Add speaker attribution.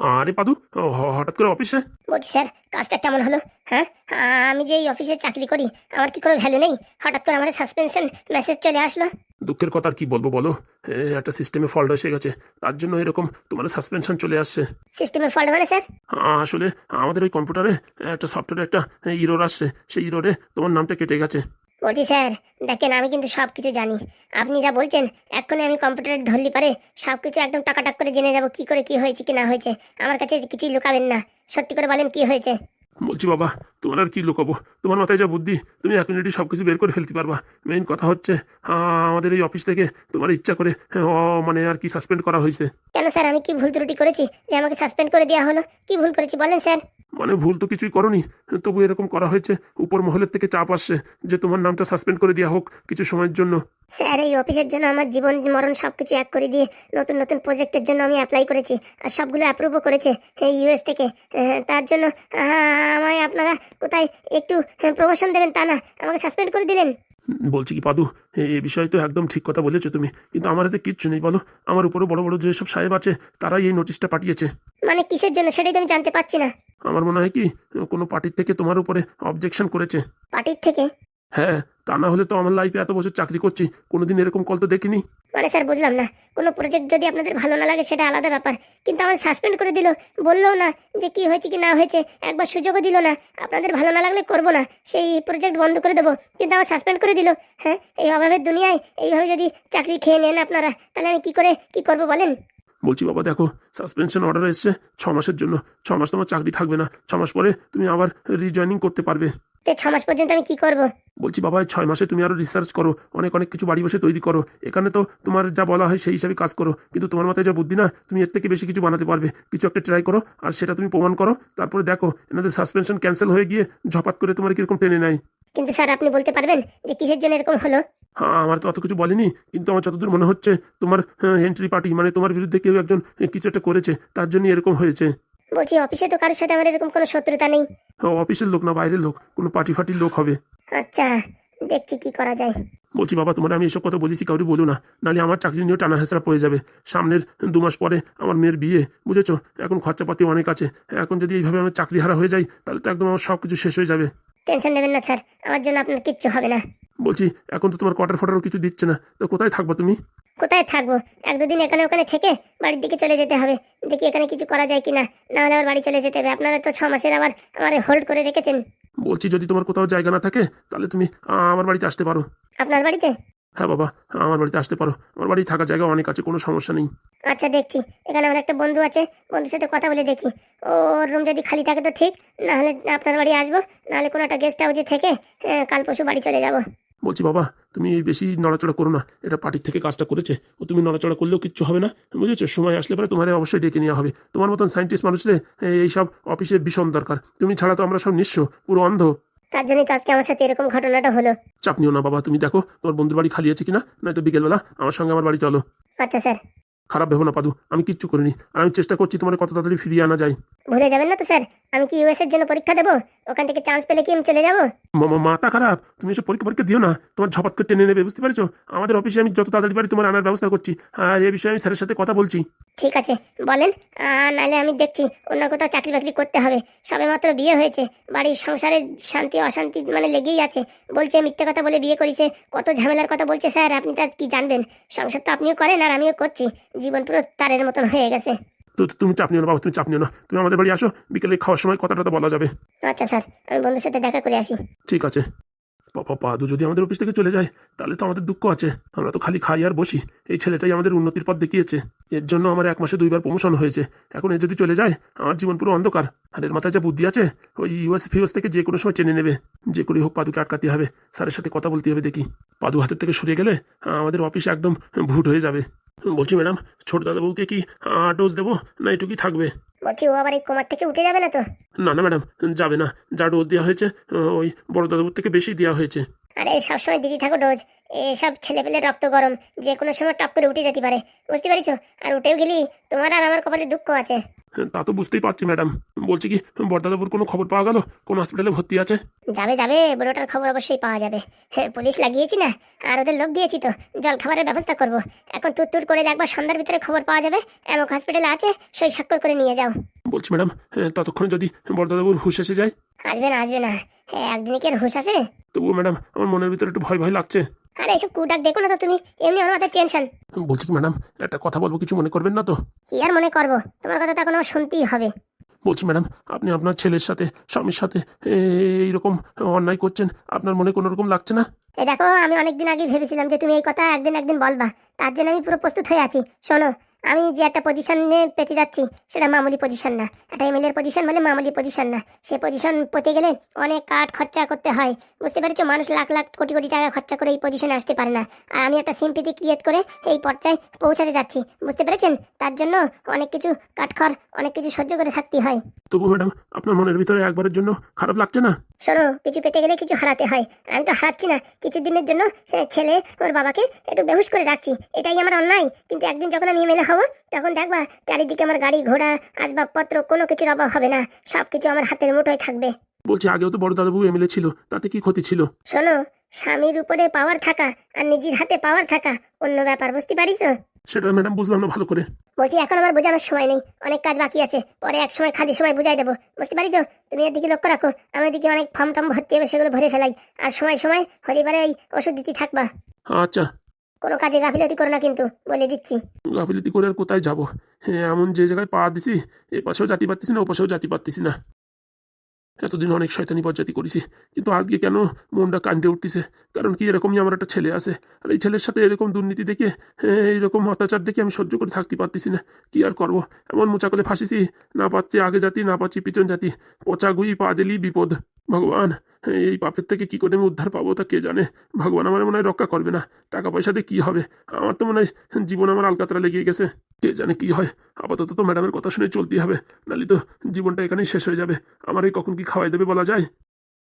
Speaker 1: আরে পাদু, হঠাৎ করে অফিসে?
Speaker 2: বলছি স্যার, কাজটা কেমন হলো? হ্যাঁ, আমি যে এই অফিসে চাকরি করি, আমার কি কোনো ভ্যালু নেই? হঠাৎ করে আমার সাসপেনশন মেসেজ চলে আসলো।
Speaker 1: দুঃখের কথা আর কি বলবো বলো। একটা সিস্টেমে ফল্ট এসে গেছে, তার জন্য এরকম তোমার সাসপেনশন চলে আসছে।
Speaker 2: সিস্টেমে ফল্ট মানে স্যার?
Speaker 1: আসলে আমাদের ওই কম্পিউটারে একটা সফটওয়্যারে একটা ইরোর আসছে, সেই ইরোরে তোমার নামটা কেটে গেছে।
Speaker 2: বলছি স্যার, দেখেন আমি কিন্তু সব কিছু জানি। আপনি যা বলছেন, এক্ষুনি আমি কম্পিউটারে ধরলি পারে সব কিছু একদম টাকাটাক করে জেনে যাব কি করে কি হয়েছে কি না হয়েছে। আমার কাছে কিছুই লুকাবেন না, সত্যি করে বলেন কি হয়েছে।
Speaker 1: বলছি বাবা, তোমার আর কি লুকাবো, তোমার মাথায় যা বুদ্ধি তুমি এক মিনিটে সবকিছু বের করে ফেলতে পারবা। মেইন কথা হচ্ছে আমাদের এই অফিস থেকে তোমার ইচ্ছা করে মানে আর কি সাসপেন্ড করা হয়েছে।
Speaker 2: কেন স্যার, আমি কি ভুল ত্রুটি করেছি যে আমাকে সাসপেন্ড করে দেওয়া হলো? কি ভুল করেছি বলেন স্যার।
Speaker 1: মানে ভুল তো কিছুই করনি, তবু এরকম করা হয়েছে। উপর মহলের থেকে চাপ আসছে যে তোমার নামটা সাসপেন্ড করে দেওয়া হোক কিছু সময়ের জন্য।
Speaker 2: স্যার, এই অফিসের জন্য আমার জীবন মরণ সবকিছু এক করে দিয়ে নতুন নতুন প্রজেক্টের জন্য আমি অ্যাপ্লাই করেছি, আর সবগুলো অ্যাপ্রুভও করেছে এই ইউএস থেকে। তার জন্য আমায় আপনারা কোথায় একটু প্রমোশন দেবেন তা না, আমাকে সাসপেন্ড করে দিলেন।
Speaker 1: বলছি কি পাদু, এই বিষয়ে তো একদম ঠিক কথা বলেছো তুমি, কিন্তু আমার হাতে কিচ্ছু নেই বলো। আমার উপরও বড় বড় যেসব সাহেব আছে তারাই এই নোটিশটা পাঠিয়েছে।
Speaker 2: মানে কিসের জন্য সেটাই তো আমি জানতে পারছি না।
Speaker 1: আমার মনে হয় কি কোনো পার্টির থেকে তোমার উপরে অবজেকশন করেছে।
Speaker 2: পার্টির থেকে?
Speaker 1: হ্যাঁ, তা না হলে তো আমার লাইফে এত বছর চাকরি করছি কোনোদিন এরকম কল তো দেখিনি।
Speaker 2: মানে স্যার বুঝলাম না, কোনো প্রজেক্ট যদি আপনাদের ভালো না লাগে সেটা আলাদা ব্যাপার, কিন্তু আমার সাসপেন্ড করে দিল, বললো না যে কি হয়েছে কি না হয়েছে, একবার সুযোগও দিল না। আপনাদের ভালো না লাগলে করবো না, সেই প্রজেক্ট বন্ধ করে দেবো, কিন্তু আমার সাসপেন্ড করে দিল। হ্যাঁ, এই অভাবের দুনিয়ায় এইভাবে যদি চাকরি খেয়ে নেন আপনারা, তাহলে আমি কি করে কি করবো বলেন?
Speaker 1: বলছি বাবা দেখো, সাসপেনশন অর্ডার এসছে 6 মাসের জন্য। 6 মাস তোমার চাকরি থাকবে না, 6 মাস পরে তুমি আবার রিজয়েনিং করতে পারবে।
Speaker 2: তো 6 মাস পর্যন্ত আমি কি করব?
Speaker 1: বলছি বাবা, এই 6 মাসে তুমি আরো রিসার্চ করো, অনেক অনেক কিছু বাড়ি বসে তৈরি করো। এখানে তো তোমার যা বলা হয় সেই হিসাবে কাজ করো, কিন্তু তোমার মাথায় যা বুদ্ধি না, তুমি এর থেকে বেশি কিছু বানাতে পারবে। কিছু একটা ট্রাই করো আর সেটা তুমি প্রমাণ করো, তারপরে দেখো এনাদের সাসপেনশন ক্যান্সেল হয়ে গিয়ে ঝপাত করে তোমার কিরকম টেনে নেয়।
Speaker 2: কিন্তু স্যার আপনি বলতে পারবেন যে কিসের জন্য এরকম হলো?
Speaker 1: হ্যাঁ, আমার তো অত কিছু বলেনি, কিন্তু আমার যতদূর মনে হচ্ছে তোমার এন্ট্রি পার্টি মানে তোমার বিরুদ্ধে কেউ একজন কিছু একটা করেছে, তার জন্য এরকম হয়েছে।
Speaker 2: বলছি অফিসে তো কারোর সাথে আমার এরকম কোনো শত্রুতা নেই।
Speaker 1: অফিসের লোক না, বাইরের লোক, কোনো পার্টি ফার্টির লোক হবে।
Speaker 2: আচ্ছা, দেখছি কি করা যায়।
Speaker 1: বলছি বাবা, তোমার আমি এসব কথা বলেছি কাউরি বলো না, নাহলে আমার চাকরি নিয়েও টানা হেঁচড়া পড়ে যাবে। সামনের 2 মাস পরে আমার মেয়ের বিয়ে, বুঝেছো? এখন খরচাপাতি অনেক আছে। এখন যদি এইভাবে আমার চাকরি হারা হয়ে যায় তাহলে তো একদম আমার সব কিছু শেষ হয়ে যাবে।
Speaker 2: টেনশন নেবেন না স্যার, আমার জন্য আপনার কিচ্ছু হবে না।
Speaker 1: বলছি এখন তো তোমার কোয়ার্টার ফটারও কিছু দিচ্ছে না, তো কোথায় থাকবা তুমি?
Speaker 2: কোথায় থাকবো? 1-2 দিন এখানে ওখানে থেকে বাড়ির দিকে চলে যেতে হবে। দেখি এখানে কিছু করা যায় কিনা, না হলে আবার বাড়ি চলে যেতে হবে। আপনারা তো 6 মাসের আবার আমার হোল্ড করে রেখেছেন।
Speaker 1: বলছি যদি তোমার কোথাও জায়গা না থাকে তাহলে তুমি আমার বাড়িতে আসতে পারো।
Speaker 2: আপনার বাড়িতে?
Speaker 1: হ্যাঁ বাবা, আমার বাড়িতে আসতে পারো, আমার বাড়ি থাকার জায়গা অনেক আছে, কোনো সমস্যা নেই।
Speaker 2: আচ্ছা দেখছি, এখানে আমার একটা বন্ধু আছে, বন্ধুর সাথে কথা বলে দেখি। ওর রুম যদি খালি থাকে তো ঠিক, না হলে আপনার বাড়ি আসবো, নাহলে কোনো একটা গেস্ট হাউসে থেকে কাল পরশু বাড়ি চলে যাব।
Speaker 1: বলছি বাবা, তুমি বেশি নড়াচড়া করো না, এটা পার্টির থেকে কাজটা করেছে, ও তুমি নড়াচড়া করলেও কিচ্ছু হবে না, বুঝেছো? সময় আসলে পরে তোমার অবশ্যই ডেকে নেওয়া হবে। তোমার মতন সায়েন্টিস্ট মানুষরে এইসব অফিসে ভীষণ দরকার, তুমি ছাড়া তো আমরা সব নিঃস্ব, পুরো অন্ধ।
Speaker 2: তার জন্যই তো আজকে আমার সাথে এরকম ঘটনাটা হলো।
Speaker 1: চাপ নিও না বাবা, তুমি দেখো তোমার বন্ধুর বাড়ি খালি আছে কিনা, নয়তো বিকেলবেলা আমার সঙ্গে আমার বাড়ি চলো।
Speaker 2: আচ্ছা স্যার।
Speaker 1: খারাপ ভেবো না পাদু, আমি কিচ্ছু করিনি, আর আমি চেষ্টা করছি তোমার কত তাড়াতাড়ি ফিরিয়ে আনা যায়।
Speaker 2: ভুলে যাবেন না তো স্যার? আমি কি ইউএস এর জন্য পরীক্ষা দেবো? ওখান থেকে চান্স পেলে কি আমি চলে যাবো?
Speaker 1: মাথা খারাপ, তুমি এসব পরীক্ষা পরীক্ষা দিও না, তোমার ঝপাত করে টেনে নেবে, বুঝতে পারছো? আমাদের অফিসে আমি যত তাড়াতাড়ি পারি তোমার আনার ব্যবস্থা করছি, আর এই বিষয়ে আমি স্যারের সাথে কথা বলছি।
Speaker 2: ঠিক আছে, বলেন। নাহলে আমি দেখছি অন্য কোথাও চাকরি বাকরি করতে হবে। সবে মাত্র বিয়ে হয়েছে, বাড়ির সংসারে শান্তি অশান্তি মানে লেগেই আছে। বলছে মিথ্যে কথা বলে বিয়ে করেছে, কত ঝামেলার কথা বলছে। স্যার আপনি তার কি জানবেন? সংসার তো আপনিও করেন আর আমিও করছি, জীবন পুরো তারের মতন হয়ে গেছে।
Speaker 1: তো তুমি চাপ নিও না বাবা, তুমি চাপ নিও না, তুমি আমাদের বাড়ি আসো, বিকেলে খাওয়ার সময় কথাটা তো বলা যাবে।
Speaker 2: আচ্ছা স্যার, আমি বন্ধুর সাথে দেখা করে আসি।
Speaker 1: ঠিক আছে। পাদু যদি আমাদের অফিস থেকে চলে যায় তাহলে তো আমাদের দুঃখ আছে, আমরা তো খালি খাই আর বসি। এই ছেলেটাই আমাদের উন্নতির পথ দেখিয়েছে, এর জন্য আমার 1 মাসে 2বার প্রমোশন হয়েছে। এখন এ যদি চলে যায় আমার জীবন পুরো অন্ধকার। আর এর মাথায় যা বুদ্ধি আছে, ওই ইউএস ফিউএস থেকে যে কোনো সময় চেনে নেবে। যে করে হোক পাদুকে আটকাতে হবে, স্যারের সাথে কথা বলতে হবে। দেখি পাদু হাতের থেকে সরে গেলে আমাদের অফিস একদম ভুট হয়ে যাবে। বলছি ম্যাডাম, ছোট দাদাবাবুকে কি ডোজ দেবো না এটুকুই থাকবে?
Speaker 2: বলছি ও আবার এই কোমার থেকে উঠে যাবে না তো?
Speaker 1: না না ম্যাডাম, যাবে না। যা ডোজ দেওয়া হয়েছে ওই বড় দাদাবুর থেকে বেশি দেওয়া হয়েছে।
Speaker 2: আরে সবসময় দিদি থাকো ডোজ, এসব ছেলেপেলে রক্ত গরম, যে কোনো সময় টপ করে উঠে যেতে পারে, বুঝতে পারিস? আর উঠেও গেলি তোমার আর আমার কপালে দুঃখ আছে।
Speaker 1: তা তো বুঝতেই পারছি ম্যাডাম। বলছি কি, বড়দাদাবুর কোনো খবর পাওয়া গেল? কোন হসপিটালে ভর্তি আছে?
Speaker 2: যাবে যাবে, বুড়োটার খবর অবশ্যই পাওয়া যাবে। হ্যাঁ, পুলিশ লাগিয়েছি না, আর ওদের লোক দিয়েছি তো, জল খাবারের ব্যবস্থা করব। এখন তুর করে একবার সন্ধ্যার ভিতরে খবর পাওয়া যাবে। এমন হসপিটালে আছে, সই স্বাক্ষর করে নিয়ে যাও।
Speaker 1: বলছি ম্যাডাম, ততক্ষণে যদি বড়দাদাবুর হুঁশ এসে যায়?
Speaker 2: আসবে না আসবে না, হ্যাঁ একদিনে কি আর হুঁশ আসে?
Speaker 1: তবুও ম্যাডাম আমার মনের ভিতরে একটু ভয় ভয় লাগছে।
Speaker 2: আরে এসব কুটাক দেখো না তো তুমি, এমনি আমার মাথায় টেনশন।
Speaker 1: বলছি কি ম্যাডাম, একটা কথা বলবো, কিছু মনে করবেন না তো?
Speaker 2: কি আর মনে করবো, তোমার কথা তো এখন আমার শুনতেই হবে।
Speaker 1: বলছি ম্যাডাম, আপনি আপনার ছেলের সাথে, স্বামীর সাথে এইরকম অন্যায় করছেন, আপনার মনে কোনো রকম লাগছে না?
Speaker 2: এই দেখো, আমি অনেকদিন আগে ভেবেছিলাম যে তুমি এই কথা একদিন একদিন বলবা, তার জন্য আমি পুরো প্রস্তুত হয়ে আছি। শোনো, আমি যে একটা পজিশনে পেতে যাচ্ছি, সেটা মামুলি পজিশন না। একটা এমএলএর পজিশন বলে মামুলি পজিশন না। সে পজিশন পেতে গেলে অনেক কাঠ খরচা করতে হয়, বুঝতে পেরেছো? মানুষ লাখ লাখ কোটি কোটি টাকা খরচা করে এই পজিশনে আসতে পারে না। আর আমি একটা সিম্পিতি ক্রিয়েট করে এই পর্যায়ে পৌঁছাতে যাচ্ছি, বুঝতে পেরেছেন? তার জন্য অনেক কিছু কাঠখড়, অনেক কিছু সহ্য করে থাকতে হয়।
Speaker 1: তবু ম্যাডাম আপনার মনের ভিতরে একবারের জন্য খারাপ লাগছে না?
Speaker 2: শোনো, কিছু পেতে গেলে কিছু হারাতে হয়। আমি তো হারাচ্ছি না, কিছুদিনের জন্য সে ছেলে ওর বাবাকে একটু বেহুশ করে রাখছি, এটাই আমার অন্যায়। কিন্তু একদিন যখন আমি এমএলএ হব, তখন দেখবা চারিদিকে আমার গাড়ি ঘোড়া আসবাবপত্র কোনো কিছুর অভাব হবে না, সবকিছু আমার হাতের মুঠোয় থাকবে।
Speaker 1: বলছি আগেও তো বড়দাদাবু এমএলএ ছিল, তাতে কি ক্ষতি ছিল?
Speaker 2: শোনো, স্বামীর উপরে পাওয়ার থাকা আর নিজের হাতে পাওয়ার থাকা অন্য ব্যাপার, বুঝতে পারিস?
Speaker 1: সেটা ম্যাডাম বুঝলাম না ভালো করে।
Speaker 2: বলছি এখন আমার বোঝানোর সময় নেই, অনেক কাজ বাকি আছে, পরে এক সময় খালি সময় বুঝাই দেবো, বুঝতে পারিস? তুমি এদিকে লক্ষ্য রাখো, আমি এদিকে অনেক ফর্ম টম ভর্তি হবে, সেগুলো ভরে ফেলাই। আর সময় সময় হরিবারে এই ওষুধ দিতে থাকবা।
Speaker 1: আচ্ছা।
Speaker 2: কোনো কাজে গাফিলতি করো না কিন্তু, বলে দিচ্ছি।
Speaker 1: গাফিলতি করে আর কোথায় যাবো? এমন যে জায়গায় পা দিছি, এ পাশেও জাতি পারতেছি না, ও পাশেও জাতি পারতেছি না। এতদিন অনেক শয়তানি বজ্জাতি করেছি, কিন্তু আজকে কেন মনটা কান্দে উঠতেছে? কারণ কি, এরকমই আমার একটা ছেলে আছে, আর এই ছেলের সাথে এরকম দুর্নীতি দেখে, এইরকম অত্যাচার দেখে আমি সহ্য করে থাকতে পারতেছি না। কি আর করব? এমন মোচা করে ফাঁসিছি, না পাচ্ছি আগে জাতি, না পাচ্ছি পিছন জাতি, পচা গুই পা দিলি বিপদ। ভগবান, এই পাপের থেকে কি করে আমি উদ্ধার পাবো তা কে জানে। ভগবান আমার মনে হয় রক্ষা করবে না। টাকা পয়সাতে কি হবে? আমার তো মনে হয় জীবন আমার আলকাতরা লেগে গেছে। কে জানে কি হয়। আপাতত তো ম্যাডামের কথা শুনে চলতেই হবে, নাহলে তো জীবনটা এখানেই শেষ হয়ে যাবে। আমার এই কখন কি খাওয়াই দেবে বলা যায়?